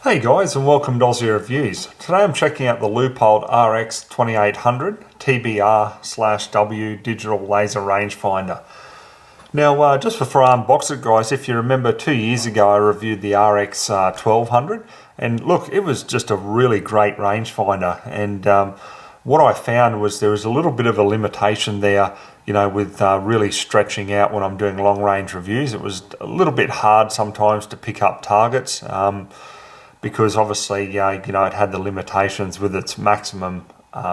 Hey guys, and welcome to Ozzie Reviews. Today I'm checking out the Leupold RX-2800 TBR/W digital laser rangefinder. Now, just before I unbox it, guys, if you remember 2 years ago I reviewed the RX-1200, and look, it was just a really great rangefinder. And what I found was there was a little bit of a limitation there, with really stretching out when I'm doing long range reviews. It was a little bit hard sometimes to pick up targets. Because obviously, it had the limitations with its maximum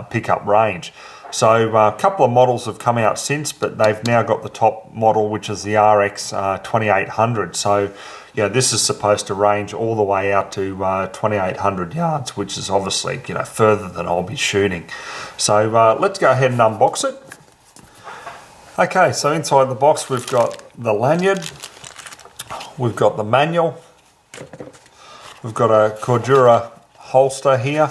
pickup range. So a couple of models have come out since, but they've now got the top model, which is the RX-2800. So, this is supposed to range all the way out to 2,800 yards, which is obviously, further than I'll be shooting. So let's go ahead and unbox it. Okay, so inside the box we've got the lanyard, we've got the manual, we've got a Cordura holster here.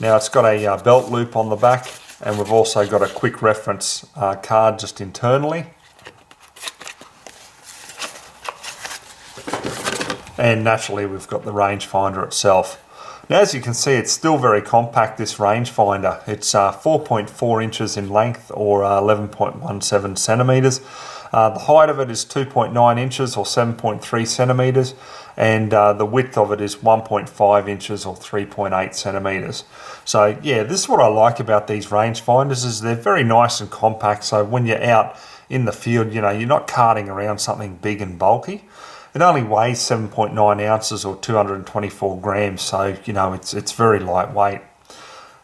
Now it's got a belt loop on the back, and we've also got a quick reference card just internally. And naturally we've got the rangefinder itself. Now as you can see, it's still very compact, this rangefinder. It's 4.4 inches in length, or 11.17 centimeters. The height of it is 2.9 inches or 7.3 centimeters, and the width of it is 1.5 inches or 3.8 centimeters. So yeah, this is what I like about these rangefinders, is they're very nice and compact. So when you're out in the field, you're not carting around something big and bulky. It only weighs 7.9 ounces or 224 grams, so it's very lightweight.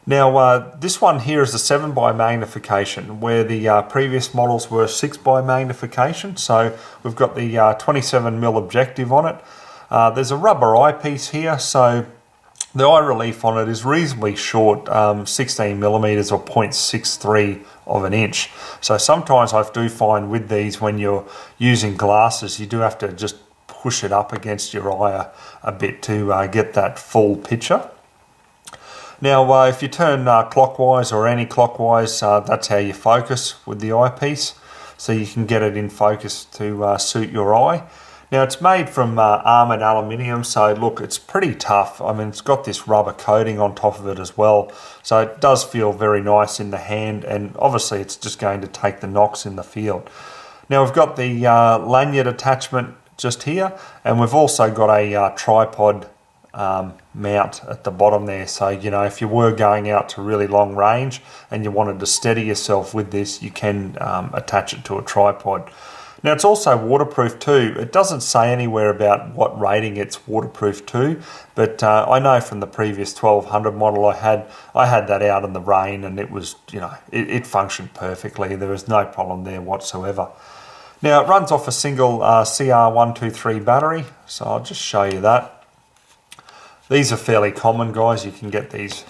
Now this one here is a 7 by magnification, where the previous models were 6 by magnification. So we've got the 27mm objective on it. There's a rubber eyepiece here, so the eye relief on it is reasonably short, 16mm or 0.63 of an inch. So sometimes I do find with these, when you're using glasses, you do have to just push it up against your eye a bit to get that full picture. Now, if you turn clockwise or anti-clockwise, that's how you focus with the eyepiece. So you can get it in focus to suit your eye. Now, it's made from armoured aluminium, so look, it's pretty tough. I mean, it's got this rubber coating on top of it as well. So it does feel very nice in the hand, and obviously it's just going to take the knocks in the field. Now, we've got the lanyard attachment just here, and we've also got a tripod mount at the bottom there. So if you were going out to really long range and you wanted to steady yourself with this, you can attach it to a tripod. Now it's also waterproof too. It doesn't say anywhere about what rating it's waterproof to, but I know from the previous 1200 model I had that out in the rain, and it was it functioned perfectly. There was no problem there whatsoever. Now it runs off a single CR123 battery, so I'll just show you that. These are fairly common, guys. You can get these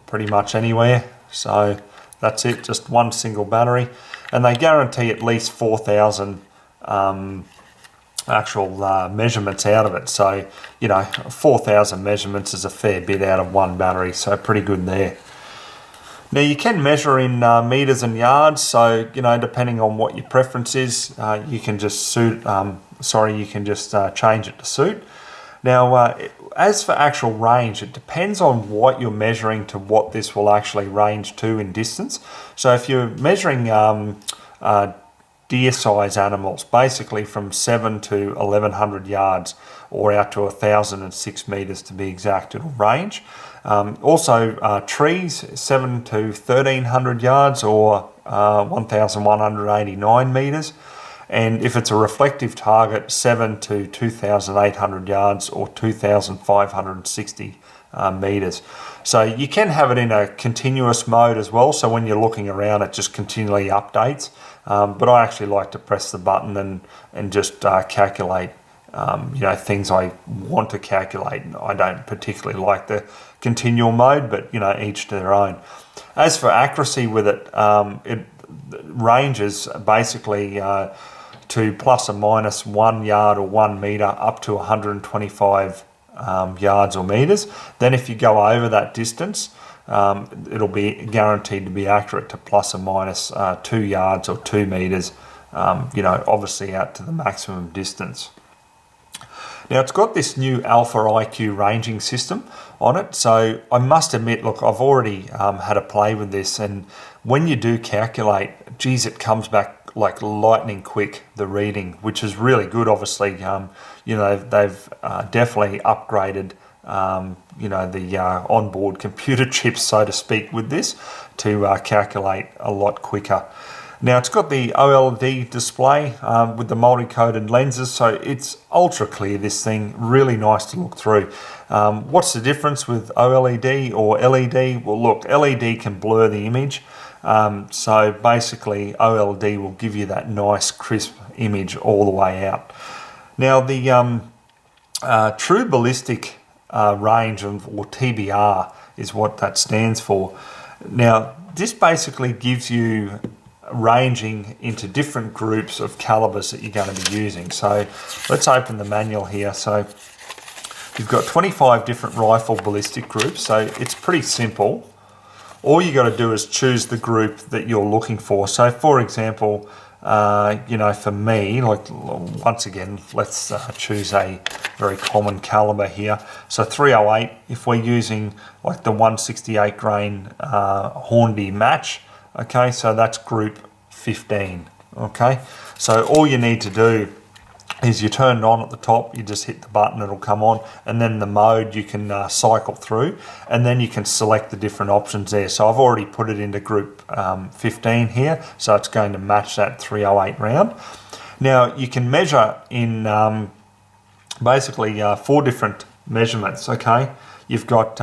pretty much anywhere. So that's it, just one single battery. And they guarantee at least 4,000 actual measurements out of it. So, 4,000 measurements is a fair bit out of one battery, so pretty good there. Now you can measure in meters and yards, so depending on what your preference is, you can just change it to suit. Now, as for actual range, it depends on what you're measuring to what this will actually range to in distance. So if you're measuring deer size animals, basically from 7 to 1,100 yards, or out to 1,006 meters to be exact, it'll range. Also trees, 7 to 1,300 yards, or 1,189 meters. And if it's a reflective target, 7 to 2,800 yards, or 2,560 meters. So you can have it in a continuous mode as well, so when you're looking around it just continually updates. But I actually like to press the button and just calculate things I want to calculate. I don't particularly like the continual mode, but each to their own. As for accuracy with it, it ranges basically to plus or minus 1 yard or 1 meter up to 125 yards or meters. Then if you go over that distance, it'll be guaranteed to be accurate to plus or minus 2 yards or 2 meters, obviously out to the maximum distance. Now it's got this new Alpha IQ ranging system on it, so I must admit, look, I've already had a play with this, and when you do calculate, geez, it comes back like lightning quick, the reading, which is really good. Obviously, you know, they've definitely upgraded you know, the onboard computer chips, so to speak, with this to calculate a lot quicker. Now it's got the OLED display with the multi-coded lenses, so it's ultra clear, this thing, really nice to look through. What's the difference with OLED or LED? Well, look, LED can blur the image, so basically OLED will give you that nice crisp image all the way out. Now the True Ballistic Range, or TBR, is what that stands for. Now this basically gives you ranging into different groups of calibers that you're going to be using. So let's open the manual here. So you've got 25 different rifle ballistic groups, so it's pretty simple. All you got to do is choose the group that you're looking for. So for example, you know, for me, like, once again, let's choose a very common caliber here. So 308, if we're using like the 168 grain Hornby match, okay, so that's group 15, okay? So all you need to do is you turn it on at the top, you just hit the button, it'll come on, and then the mode you can cycle through, and then you can select the different options there. So I've already put it into group 15 here, so it's going to match that 308 round. Now you can measure in basically 4 different measurements, okay? You've got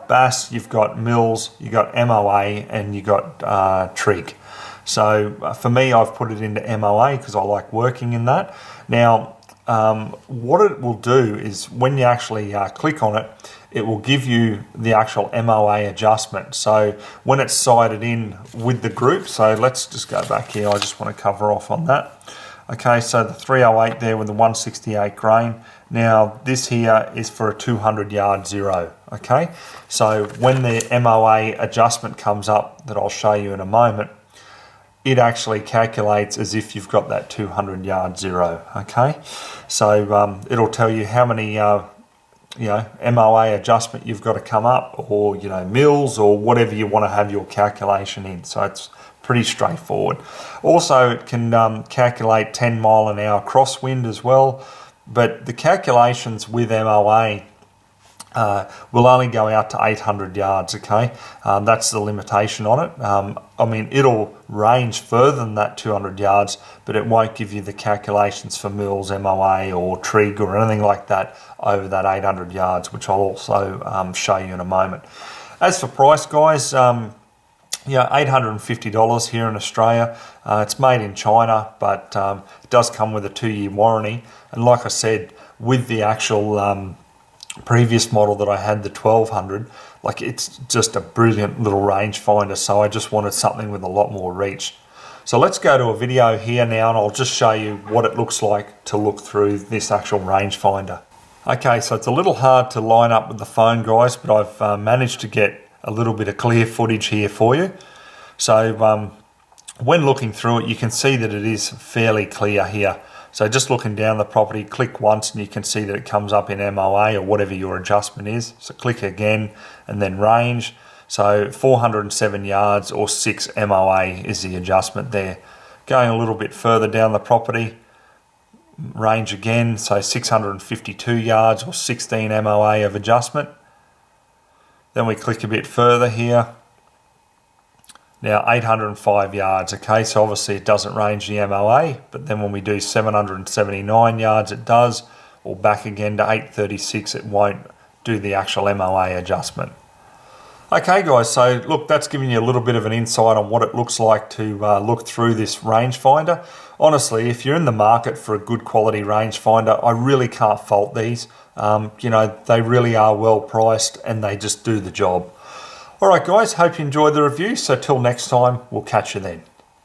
BAS, you've got mils, you've got MOA, and you've got trig. So for me, I've put it into MOA because I like working in that. Now, what it will do is when you actually click on it, it will give you the actual MOA adjustment. So when it's sighted in with the group, so let's just go back here. I just want to cover off on that. Okay, so the 308 there with the 168 grain. Now this here is for a 200 yard zero, okay? So when the MOA adjustment comes up that I'll show you in a moment, it actually calculates as if you've got that 200 yard zero, okay? So it'll tell you how many you know, MOA adjustment you've got to come up, or, you know, mils, or whatever you want to have your calculation in. So it's pretty straightforward. Also, it can calculate 10 mile an hour crosswind as well, but the calculations with MOA will only go out to 800 yards, okay? That's the limitation on it. I mean, it'll range further than that 200 yards, but it won't give you the calculations for mils, MOA, or trig, or anything like that over that 800 yards, which I'll also show you in a moment. As for price, guys, yeah, $850 here in Australia. It's made in China, but it does come with a 2-year warranty. And like I said, with the actual previous model that I had, the 1200, like, it's just a brilliant little rangefinder. So I just wanted something with a lot more reach. So let's go to a video here now, and I'll just show you what it looks like to look through this actual rangefinder. Okay, so it's a little hard to line up with the phone, guys, but I've managed to get a little bit of clear footage here for you. So when looking through it, you can see that it is fairly clear here. So just looking down the property, click once and you can see that it comes up in MOA or whatever your adjustment is. So click again and then range. So 407 yards or 6 MOA is the adjustment there. Going a little bit further down the property, range again, so 652 yards or 16 MOA of adjustment. Then we click a bit further here. Now 805 yards, okay, so obviously it doesn't range the MOA, but then when we do 779 yards it does, or back again to 836 it won't do the actual MOA adjustment. Okay guys, so look, that's giving you a little bit of an insight on what it looks like to look through this rangefinder. Honestly, if you're in the market for a good quality rangefinder, I really can't fault these. You know, they really are well priced and they just do the job. Alright guys, hope you enjoyed the review, so till next time, we'll catch you then.